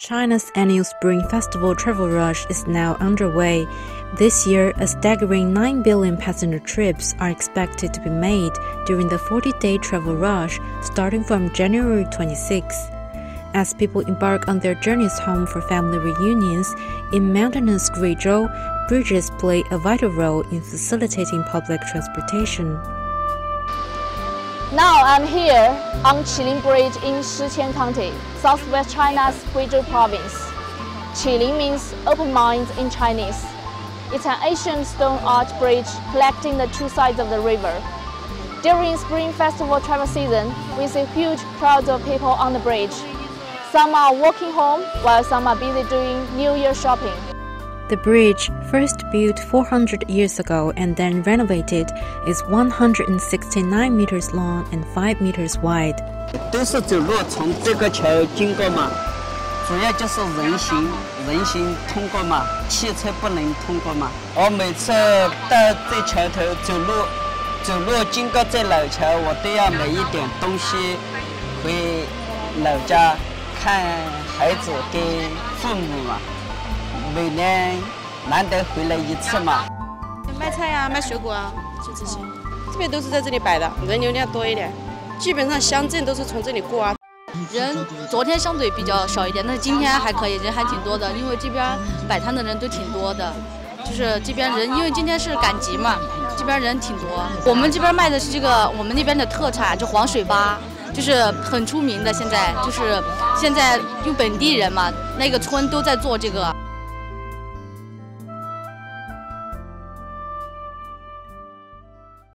China's annual Spring Festival travel rush is now underway. This year, a staggering 9 billion passenger trips are expected to be made during the 40-day travel rush starting from January 26. As people embark on their journeys home for family reunions, in mountainous Guizhou, bridges play a vital role in facilitating public transportation. Now I'm here on Qilin Bridge in Shiqian County, southwest China's Guizhou province. Qilin means open minds in Chinese. It's an ancient stone arch bridge connecting the two sides of the river. During Spring Festival travel season, we see huge crowds of people on the bridge. Some are walking home, while some are busy doing New Year shopping. The bridge, first built 400 years ago and then renovated, is 169 meters long and 5 meters wide. 都是走路从这个桥经过嘛，主要就是人行通过嘛，汽车不能通过嘛。我每次到这桥头走路经过这老桥，我都要买一点东西回老家看孩子跟父母嘛。每年难得回来一次嘛。卖菜啊，卖水果啊，就这些，这边都是在这里摆的，人流量多一点。基本上乡镇都是从这里过啊。人昨天相对比较少一点，但是今天还可以，人还挺多的，因为这边摆摊的人都挺多的。就是这边人，因为今天是赶集嘛，这边人挺多。我们这边卖的是这个我们那边的特产，就黄水粑。就是很出名的，现在因为本地人嘛，那个村都在做这个，